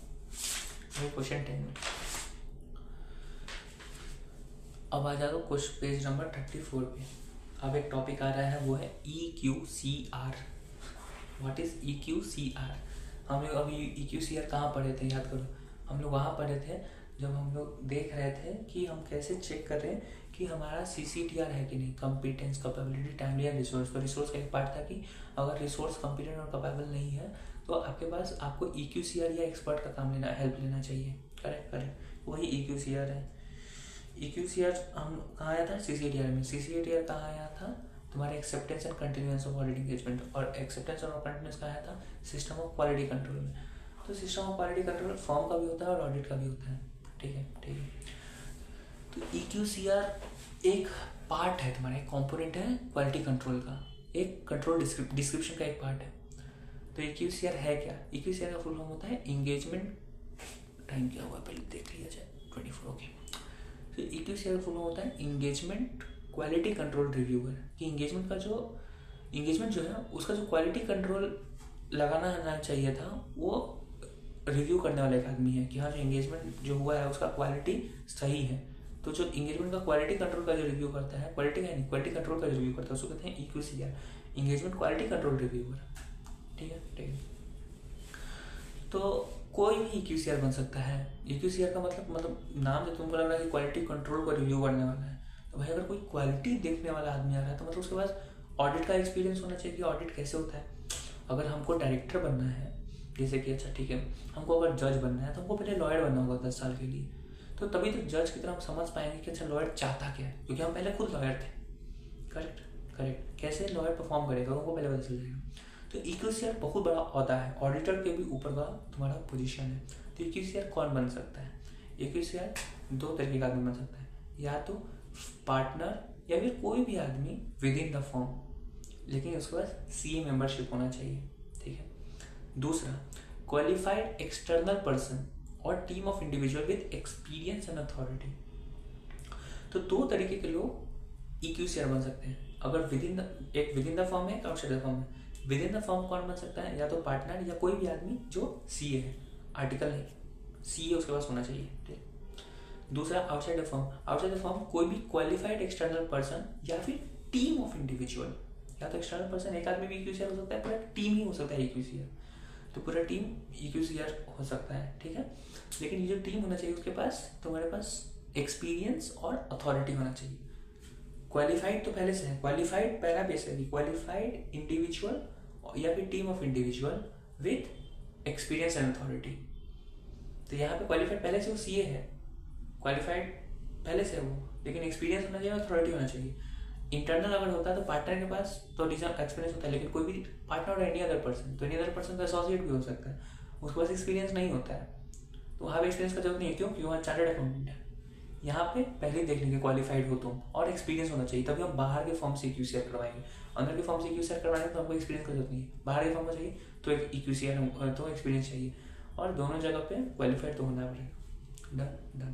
वही क्वेश्चन 10 में। अब आ जाओ क्वेश्चन पेज नंबर 34 पे। अब एक टॉपिक आ रहा है, वो है EQCR। What is EQCR? हम लोग अभी EQCR कहाँ पढ़े थे, याद करो। हम लोग वहाँ पढ़े थे जब हम लोग देख रहे थे कि हम कैसे चेक कर रहे हैं कि हमारा CCTR है कि नहीं, competence, capability, timely and resource. तो रिसोर्स का एक पार्ट था कि अगर रिसोर्स कॉम्पिटेंट और कैपेबल नहीं है तो आपके पास आपको EQCR या एक्सपर्ट का काम लेना, हेल्प लेना चाहिए। करेक्ट, वही EQCR है। EQCR हम कहाँ आया था, CCTR में। CCTR कहाँ आया था, तुम्हारे acceptance and continuance of audit engagement, और एक्सेप्टेंस और कंटिन्यूएंस कहाँ आया था, सिस्टम ऑफ क्वालिटी कंट्रोल में। तो system of quality control form का भी होता है और ऑडिट का भी होता है। ठीक है। तो EQCR एक पार्ट है, तुम्हारा एक कॉम्पोनेंट है क्वालिटी कंट्रोल का, एक कंट्रोल डिस्क्रिप्शन का एक पार्ट है। तो EQCR है क्या? EQCR का फुल फॉर्म होता है इंगेजमेंट, टाइम क्या हुआ पहले देख लिया जाए, 24। ओके। तो EQCR का फुल फॉर्म होता है इंगेजमेंट क्वालिटी कंट्रोल रिव्यूअर। कि इंगेजमेंट जो है उसका जो क्वालिटी कंट्रोल लगाना चाहिए था वो रिव्यू करने वाला एक आदमी है कि हाँ जो इंगेजमेंट जो हुआ है उसका क्वालिटी सही है। तो जो इंगेजमेंट का क्वालिटी कंट्रोल का जो रिव्यू करता है, क्वालिटी कंट्रोल का रिव्यू करता है, उसको कहते हैं EQCR, engagement quality control reviewer. ठीक है। तो कोई भी EQCR बन सकता है। EQCR का मतलब नाम से तुमको लग रहा है कि क्वालिटी कंट्रोल का रिव्यू करने वाला है, तो भाई अगर कोई क्वालिटी देखने वाला आदमी आ रहा है तो मतलब उसके पास ऑडिट का एक्सपीरियंस होना चाहिए कि ऑडिट कैसे होता है। अगर हमको डायरेक्टर बनना है, जैसे कि अच्छा ठीक है, हमको अगर जज बनना है तो हमको पहले लॉयर बनना होगा 10 साल के लिए, तो तभी तो जज की तरह हम समझ पाएंगे कि अच्छा लॉयर चाहता क्या है, क्योंकि हम पहले खुद लॉयर थे। करेक्ट। कैसे लॉयर परफॉर्म करेगा हमको पहले पता चल जाएगा। तो EQCR बहुत बड़ा ओहदा है, ऑडिटर के भी ऊपर का तुम्हारा पोजीशन है। तो EQCR कौन बन सकता है? EQCR 2 तरीके का आदमी बन सकता है, या तो पार्टनर या फिर कोई भी आदमी विद इन द फॉर्म, लेकिन उसके पास CA मेंबरशिप होना चाहिए। ठीक है। दूसरा, क्वालिफाइड एक्सटर्नल पर्सन और team of individual with experience and authority. तो 2 तरीके के लोग EQCR बन सकते हैं। अगर विद इन द फॉर्म है, आउटसाइड द फॉर्म है। विद इन द फॉर्म कौन बन सकता है? या तो पार्टनर या कोई भी आदमी जो CA है, आर्टिकल है CA उसके पास होना चाहिए। ठीक। दूसरा, आउटसाइड द फॉर्म कोई भी क्वालिफाइड एक्सटर्नल पर्सन या फिर टीम ऑफ इंडिविजुअल। या तो एक्सटर्नल पर्सन एक आदमी भी EQCR हो सकता है, पूरा टीम ही हो सकता है EQCR, तो पूरा टीम EQCR हो सकता है। ठीक है। लेकिन ये जो टीम होना चाहिए उसके पास, तुम्हारे पास एक्सपीरियंस और अथॉरिटी होना चाहिए। क्वालिफाइड तो पहले से है, क्वालिफाइड पहला बेस है कि क्वालिफाइड इंडिविजुअल या फिर team of individual with experience and authority. तो यहाँ पे क्वालिफाइड पहले से वो CA है, क्वालिफाइड पहले से वो, लेकिन एक्सपीरियंस होना चाहिए, अथॉरिटी होना चाहिए। इंटरनल अगर होता है तो पार्टनर के पास तो एक्सपीरियंस होता है, लेकिन कोई भी पार्टनर और एनी अदर पर्सन, तो एनी अदर पर्सन तो एसोसिएट भी हो सकता है, उसके पास एक्सपीरियंस नहीं होता है। तो वहाँ पे एक्सपीरियंस का जरूरत नहीं है। क्यों? क्योंकि वहाँ चार्टर्ड अकाउंटेंट है। यहाँ पे पहले ही देख लेंगे क्वालिफाइड हो तुम और एक्सपीरियंस होना चाहिए, तभी हम बाहर के फॉर्म से EQCR करवाएंगे। अंदर के फॉर्म से EQCR करवाएंगे तो हमको एक्सपीरियंस का जरूरत नहीं है, बाहर के फॉर्म में चाहिए तो एक EQCR तो एक्सपीरियंस चाहिए, और दोनों जगह पे क्वालिफाइड तो होना पड़ेगा। Done done.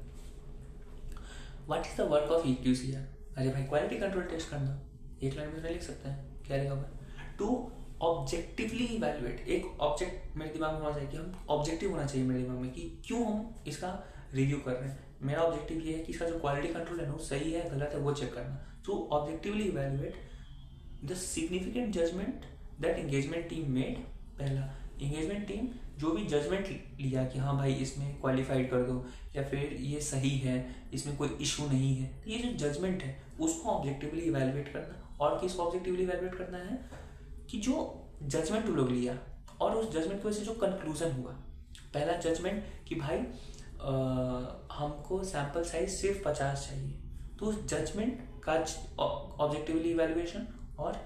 What is the work of EQCR? अरे भाई क्वालिटी कंट्रोल टेस्ट करना, एक लाइन में लिख सकते हैं, क्या लिखा हुआ है? To objectively evaluate. एक ऑब्जेक्ट मेरे दिमाग में होना चाहिए कि हम ऑब्जेक्टिव होना चाहिए मेरे दिमाग में कि क्यों हम इसका रिव्यू कर रहे हैं। मेरा ऑब्जेक्टिव ये है कि इसका जो क्वालिटी कंट्रोल है ना वो सही है गलत है वो चेक करना। To objectively evaluate the significant judgment that engagement team made. पहला, एंगेजमेंट टीम जो भी जजमेंट लिया कि हाँ भाई इसमें क्वालिफाइड कर दो या फिर ये सही है, इसमें कोई इशू नहीं है, ये जो जजमेंट है उसको ऑब्जेक्टिवली इवैल्यूएट करना। और किसको ऑब्जेक्टिवली इवैल्यूएट करना है? कि जो जजमेंट वो लोग लिया और उस जजमेंट की वजह से जो कंक्लूजन हुआ। पहला जजमेंट कि भाई हमको सैंपल साइज सिर्फ 50 चाहिए, तो उस जजमेंट का ऑब्जेक्टिवली इवैल्यूएशन, और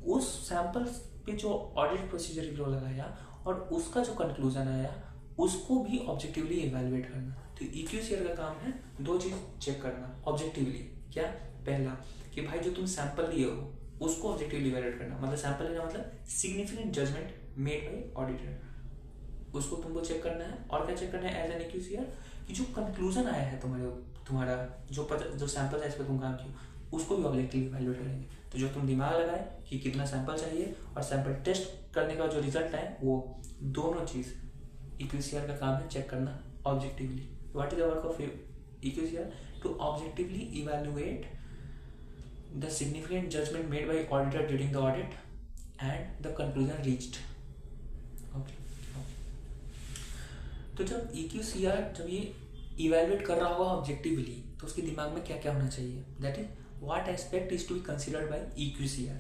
उस सैंपल पे जो ऑडिट प्रोसीजर वो लगाया और उसका जो कंक्लूजन आया उसको भी ऑब्जेक्टिवली इवैल्यूएट करना। तो EQCR का काम है दो चीज चेक करना ऑब्जेक्टिवली। क्या? पहला कि भाई जो तुम सैंपल लिए हो उसको ऑब्जेक्टिवली इवैल्यूएट करना, मतलब सैंपल लेना मतलब significant judgment made by auditor, उसको तुमको चेक करना है। और क्या चेक करना है एज एन EQCR? कि जो कंक्लूजन आया है तुम्हारा जो सैंपल साइज पे तुम काम किया उसको भी ऑब्जेक्टिवली इवैल्यूएट करेंगे। तो जो तुम दिमाग लगाए कि कितना सैंपल चाहिए और सैंपल टेस्ट करने का जो रिजल्ट है वो दोनों चीज EQCR का काम है चेक करना objectively. What is the work of EQCR? To objectively evaluate the significant judgment made by auditor during the audit and the conclusion reached. Okay. तो जब EQCR जब ये इवेलुएट कर रहा होगा ऑब्जेक्टिवली तो उसके दिमाग में क्या क्या होना चाहिए? That is what aspect is to be considered by EQCR।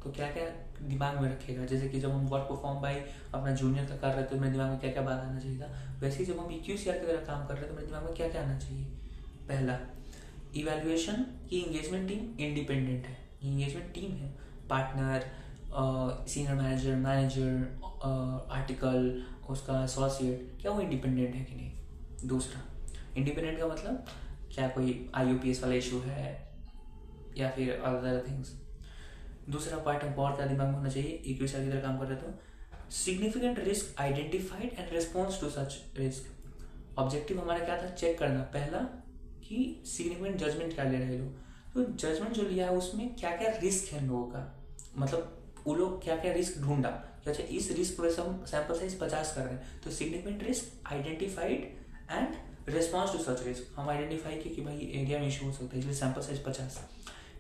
तो क्या क्या दिमाग में रखेगा? जैसे कि जब हम वर्क परफॉर्म बाय अपना जूनियर का कर रहे थे तो मेरे दिमाग में क्या क्या बात आना चाहिए था, वैसे ही जब हम EQCR की तरह काम कर रहे हैं तो मेरे दिमाग में क्या क्या आना चाहिए? पहला, इवैल्यूएशन की एंगेजमेंट टीम इंडिपेंडेंट है। एंगेजमेंट टीम है, पार्टनर, सीनियर मैनेजर, आर्टिकल, उसका एसोसिएट, क्या वो इंडिपेंडेंट है कि नहीं? दूसरा, इंडिपेंडेंट का मतलब क्या कोई IUPS वाला इशू है या फिर अदर थिंग्स। दूसरा पार्ट हमको और क्या दिमाग में होना चाहिए EQCR की तरह काम कर रहे तो significant risk identified and response to such risk. Objective हमारा क्या था? चेक करना पहला कि सिग्निफिकेंट जजमेंट क्या ले रहे लोग, तो जजमेंट जो लिया है उसमें क्या क्या रिस्क है लोगों का, मतलब वो लोग क्या क्या रिस्क ढूंढा कि अच्छा इस रिस्क वजह से हम सैंपल साइज 50 कर रहे हैं, तो significant risk identified and response to such risk. हम आइडेंटिफाई किए कि भाई एरिया में इशू हो सकता है इसलिए सैंपल साइज 50,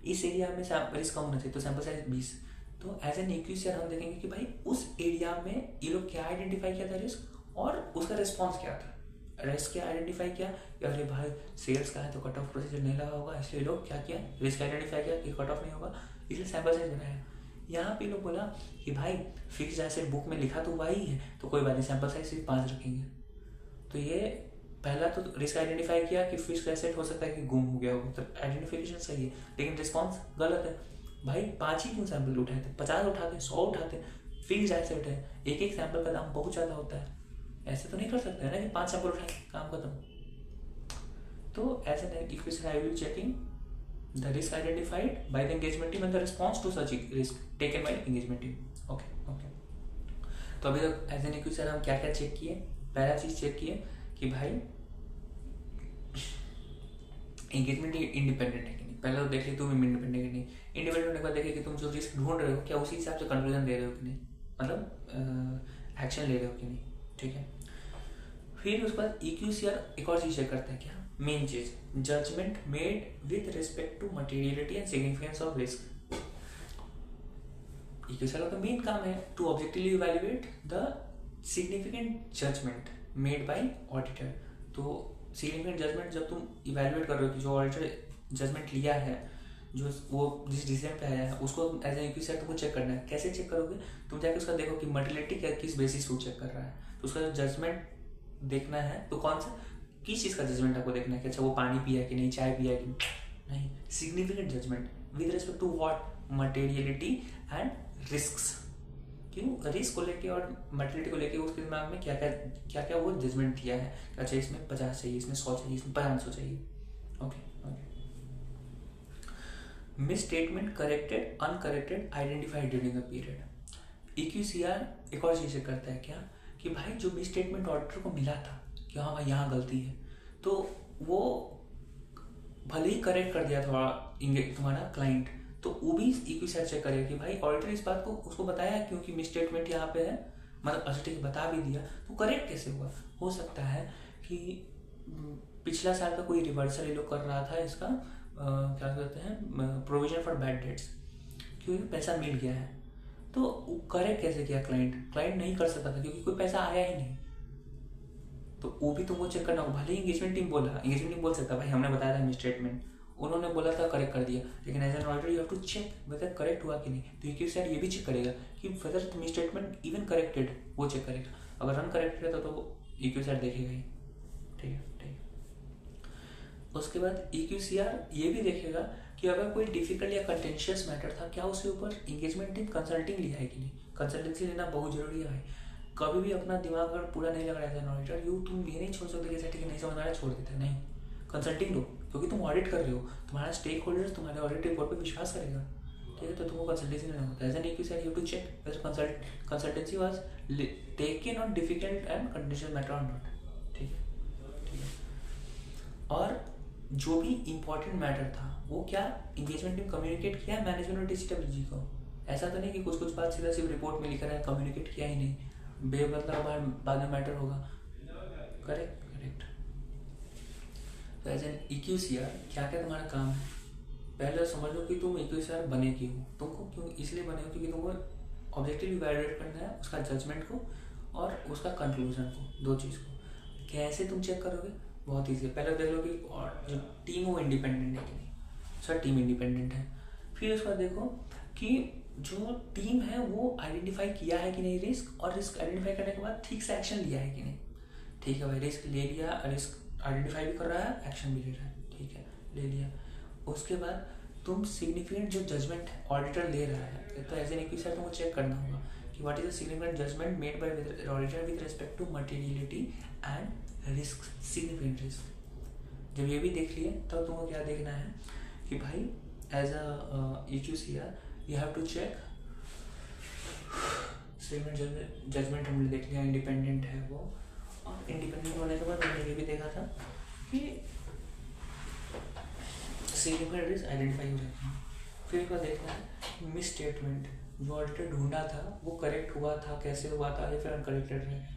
इस एरिया में रिस्क कम होना चाहिए तो सैंपल साइज 20। तो एज एन EQCR हम देखेंगे कि भाई उस एरिया में ये लोग क्या आइडेंटिफाई किया था रिस्क और उसका रिस्पॉन्स क्या था। रिस्क क्या आइडेंटिफाई किया कि अरे भाई सेल्स का है तो कट ऑफ प्रोसीजर नहीं लगा होगा, इसलिए लोग क्या किया, रिस्क आइडेंटिफाई किया कि कट ऑफ नहीं होगा इसलिए सैंपल साइज बनाया। यहाँ पे लोग बोला कि भाई फिक्स एसेट बुक में लिखा तो वही है तो कोई बात नहीं सैंपल साइज सिर्फ 5 रखेंगे। तो ये पहला तो रिस्क आइडेंटिफाई किया कि फिक्स एसेट हो सकता है कि गुम हो गया हो, तो आइडेंटिफिकेशन सही है, लेकिन रिस्पॉन्स गलत है। भाई 5 ही क्यों सैंपल उठाए थे, 50 उठाते, 100 उठाते, फिक्स एसेट है, एक एक सैंपल का दाम बहुत ज़्यादा होता है, ऐसे तो नहीं कर सकते ना कि 5 सैंपल उठाए काम खत्म। तो as an EQCR I will checking the risk identified by the engagement team and the response to such risk taken by engagement team. Okay. तो अभी तक एज एन EQCR हम क्या क्या चेक किए? पहला चीज चेक किए कि भाई एंगेजमेंट इंडिपेंडेंट है कि नहीं। पहले तो देख ली तुम इंडिपेंडेंट है कि नहीं। इंडिपेंडेंट होने के बाद देखे कि तुम जो रिस्क ढूंढ रहे हो क्या उसी हिसाब से कंक्लूजन दे रहे हो कि नहीं, मतलब एक्शन ले रहे हो कि नहीं, ठीक है। फिर उसके बाद EQCR एक और चीज चेक करता है, क्या मेन चीज, judgment made with respect to materiality and significance of risk. EQCR का मेन काम है to objectively evaluate the significant judgment made by auditor. तो सिग्निफिकेंट जजमेंट जब तुम इवैल्यूएट कर रहे हो कि जो ऑडिटर जजमेंट लिया है, जो वो जिस डिसीजन पे आया है उसको एज एन EQCR तुमको चेक करना है। कैसे चेक करोगे? तुम जाके उसका देखो कि मटेरियलिटी किस बेसिस पे चेक कर रहा है, तो उसका जो जजमेंट देखना है तो कौन सा किस चीज़ का जजमेंट आपको देखना है कि अच्छा वो पानी पिया कि नहीं, चाय पिया कि नहीं। Significant judgment with respect to what, materiality and risks, क्यों, रिस्क को लेके और मटेरियलिटी को लेके उसके दिमाग में क्या क्या वो जजमेंट दिया है, अच्छा इसमें 50 चाहिए, इसमें 100 चाहिए, इसमें 500 चाहिए। Okay okay. Miss statement corrected uncorrected identified during the period. EQCR एक और चीज़ करता है क्या कि भाई जो मिस स्टेटमेंट ऑडिटर को मिला था कि हाँ भाई यहाँ गलती है, तो वो भले ही करेक्ट कर दिया थोड़ा तुम्हारा क्लाइंट, तो वो भी EQCR चेक करेगा कि भाई ऑडिटर इस बात को उसको बताया क्योंकि मिस स्टेटमेंट यहाँ पे है, मतलब अच्छा ठीक बता भी दिया, तो करेक्ट कैसे हुआ। हो सकता है कि पिछला साल का कोई रिवर्सल ये लोग कर रहा था इसका क्या कहते हैं, प्रोविजन फॉर बैड डेट्स, क्योंकि पैसा मिल गया है, तो करेक्ट कैसे किया क्लाइंट नहीं कर सकता था क्योंकि कोई पैसा आया ही नहीं, तो वो भी तुमको चेक करना होगा। भले ही इंगेजमेंट टीम बोल सकता भाई हमने बताया था मिस स्टेटमेंट, उन्होंने बोला था करेक्ट कर दिया, लेकिन as an auditor you have to check whether correct हुआ कि नहीं। तो EQCR ये भी चेक करेगा कि whether misstatement even corrected, वो चेक करेगा। अगर अनकरेक्टेड है तो EQCR देखेगा ही। ठीक है ठीक है। उसके बाद EQCR ये भी देखेगा कि अगर कोई डिफिकल्ट या कंटेंशियस मैटर था, क्या उसके ऊपर इंगेजमेंट टीम कंसल्टिंग लिया है कि नहीं। कंसल्टेंसी लेना बहुत जरूरी है भाई। कभी भी अपना दिमाग अगर पूरा नहीं लग रहा है ऑडिटर, तुम ये नहीं छोड़ सकते कि ठीक है नहीं समझ आ रहा है छोड़ देते हैं, नहीं, कंसल्टिंग लो, क्योंकि तुम ऑडिट कर रहे हो, तुम्हारा स्टेक होल्डर्स तुम्हारे ऑडिट रिपोर्ट पे विश्वास करेगा। ठीक है, तो तुमको कंसल्टेंसी लेना होता है। As an EQCR you have to check whether consultancy was taken on difficult and contentious matter और नॉट। ठीक है ठीक है। और जो भी इम्पोर्टेंट मैटर था वो क्या इंगेजमेंट टीम कम्युनिकेट किया मैनेजमेंट और DCWG को। ऐसा तो नहीं कि कुछ बात सीधा सिर्फ रिपोर्ट में लिखा है, कम्युनिकेट किया ही नहीं, बेमतलब बाद में मैटर होगा। Correct correct. तो एज एन EQCR क्या क्या तुम्हारा काम है, पहले समझ लो कि तुम EQCR बने क्यों हो। तुमको क्यों इसलिए बने हो क्योंकि तुमको ऑब्जेक्टिव इवैल्यूएट करना है उसका जजमेंट को और उसका कंक्लूजन को, दो चीज़ को। कैसे तुम चेक करोगे, बहुत ईजी है। पहले देख लो कि जो टीम वो इंडिपेंडेंट है कि नहीं। सर टीम इंडिपेंडेंट है। फिर उसके बाद देखो कि जो टीम है वो आइडेंटिफाई किया है कि नहीं रिस्क, और रिस्क आइडेंटिफाई करने के बाद ठीक से एक्शन लिया है कि नहीं। ठीक है भाई, रिस्क ले लिया, रिस्क आइडेंटिफाई भी कर रहा है, एक्शन भी ले रहा है, ठीक है ले लिया। उसके बाद तुम सिग्निफिकेंट जो जजमेंट ऑडिटर ले रहा है, तो एज एन EQCR तुमको चेक करना होगा कि what is the significant judgment made by auditor with respect to materiality and risk, significant risk. जब ये भी देख लिए तब तुमको क्या देखना है कि भाई as a EQCR you have to check significant judgment हमने देख लिया, इंडिपेंडेंट है वो। और इंडिपेंडेंट होने के बाद हमने ये भी देखा था कि सिग्निफिकेंट रिस्क आइडेंटिफाई हो जाते हैं। फिर एक बार देखना है मिस स्टेटमेंट जो ऑडिटर ढूंढा था वो करेक्ट हुआ था, कैसे हुआ था, या फिर अनकरेक्टेड रह गया।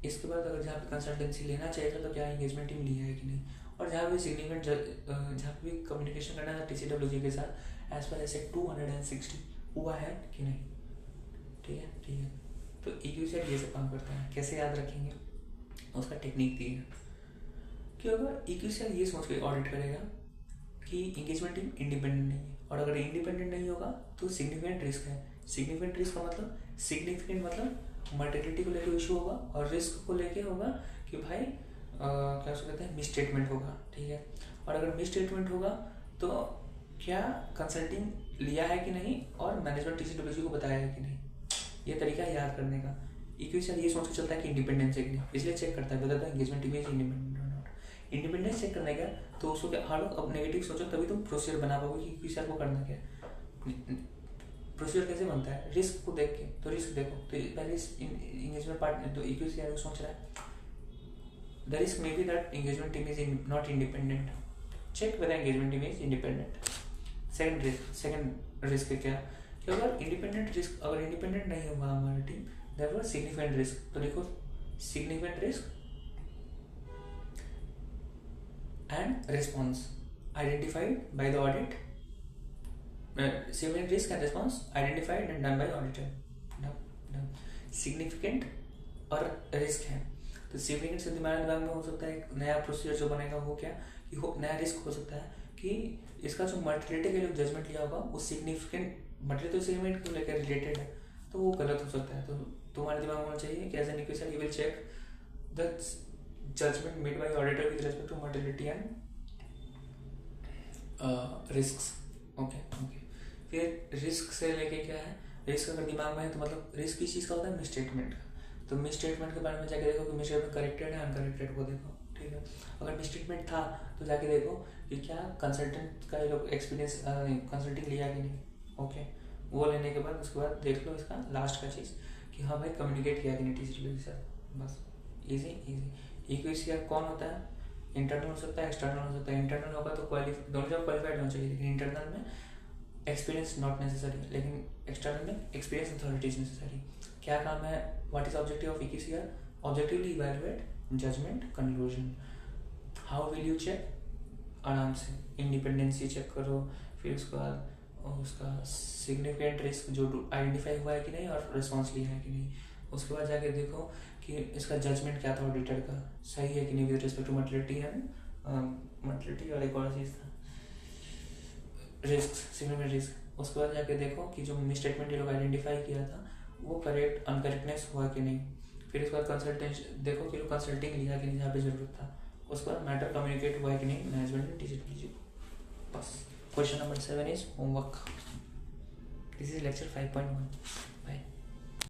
इसके बाद अगर जहाँ पे कंसल्टेंसी लेना चाहिए था तो क्या इंगेजमेंट टीम लिया है कि नहीं। और जहाँ भी सिग्निफिकेंट जहाँ पे भी कम्युनिकेशन करना था TCWG के साथ एज पर ऐसे 260 हुआ है कि नहीं। ठीक है ठीक है। तो EQCR ये सब काम करता है। कैसे याद रखेंगे, उसका टेक्निक दी है कि अगर EQCR ये सोच के ऑडिट करेगा कि इंगेजमेंट टीम इंडिपेंडेंट नहीं है, और अगर इंडिपेंडेंट नहीं होगा तो सिग्निफिकेंट रिस्क है। सिग्निफिकेंट रिस्क का मतलब, सिग्निफिकेंट मतलब मटेरियलिटी को लेकर इशू होगा, और रिस्क को लेके होगा कि भाई क्या उसको कहते हैं मिस स्टेटमेंट होगा। ठीक है। और अगर मिस स्टेटमेंट होगा तो क्या कंसल्टिंग लिया है कि नहीं, और मैनेजमेंट TCWG को बताया है कि नहीं। ये तरीका है याद करने का। EQCR ये सोच के चलता है कि इंडिपेंडेंस है कि नहीं, इसलिए चेक करता है whether the engagement team is independent और नॉट। इंडिपेंडेंस चेक करने का तो उसको क्या, हर लोग अब नेगेटिव सोचो तभी तुम प्रोसीजर बना पाओगे कि EQCR को करना क्या है। प्रोसीजर कैसे बनता है, रिस्क को देख के। तो रिस्क देखो, तो पहले इंगेजमेंट पार्टनर तो EQCR सोच रहा है the risk may be that engagement team is not independent. Check whether engagement team is independent. Second risk क्या, कि अगर इंडिपेंडेंट नहीं होगा हमारा टीम, therefore significant risk. तो देखो significant risk and response identified by the audit. Significant risk and response identified and done by auditor. Significant और रिस्क है, तो सिग्निफिकेंट से दिमाग में हो सकता है नया प्रोसीजर जो बनेगा वो क्या कि नया रिस्क हो सकता है कि इसका जो मटेरियलिटी के लिए जजमेंट लिया होगा वो सिग्निफिकेंट मटेरियल तो सिग्निफिकेंट को लेकर रिलेटेड है, तो वो गलत हो सकता है। तो तुम्हारे दिमाग में होना चाहिए कि as an EQCR you will check the judgment made by auditor with respect to materiality and risks. Okay okay. फिर रिस्क से लेके क्या है, रिस्क अगर दिमाग में है तो मतलब रिस्क किस चीज़ का होता है, मिस स्टेटमेंट का। तो मिस स्टेटमेंट के बारे में जाके देखो कि मिस स्टेटमेंट करेक्टेड है अनकरेक्टेड, वो देखो, ठीक है। अगर मिस स्टेटमेंट था तो जाके देखो कि क्या कंसल्टेंट का ये लोग एक्सपीरियंस कंसल्टिंग लिया कि नहीं, ओके। वो लेने के बाद उसके बाद देख लो इसका लास्ट का चीज़ कि हाँ भाई कम्युनिकेट किया कि नहीं टीचर के साथ, बस। Easy easy. इक्वेशियर कौन होता है, इंटरनल हो सकता है एक्सटर्नल हो सकता है। इंटरनल होगा तो दोनों जगह क्वालिफाइड होना चाहिए, लेकिन इंटरनल में एक्सपीरियंस नॉट नेसेसरी, लेकिन एक्सटर्नल में एक्सपीरियंस अथॉरिटीज नेसेसरी। क्या काम है, व्हाट इज ऑब्जेक्टिव ऑफ इक्वेशियर, objectively evaluate judgement conclusion. How will you check, आराम से इंडिपेंडेंसी चेक करो, फिर उसके बाद उसका सिग्निफिकेंट रिस्क जो आइडेंटिफाई हुआ है कि नहीं और रिस्पॉन्स लिया है कि नहीं। उसके बाद जाके देखो कि इसका जजमेंट क्या था ऑडिटर का, सही है कि नहीं विद रिस्पेक्ट टू मर्टिलिटी एंड मर्टिलिटी और एक और चीज़ था रिस्क, सिग्निफिकेंट रिस्क। उसके बाद जाके देखो कि जो मिस स्टेटमेंट ये लोग आइडेंटिफाई किया था वो करेक्ट अनकरेक्टनेस हुआ कि नहीं। फिर उसके बाद कंसल्टेंट देखो कि कंसल्टिंग लिया कि नहीं जहाँ पे जरूरत था। उसके बाद मैटर कम्युनिकेट हुआ है कि नहीं मैनेजमेंट ने टीचर कीजिए, बस। Question number 7 is homework. This is lecture 5.1।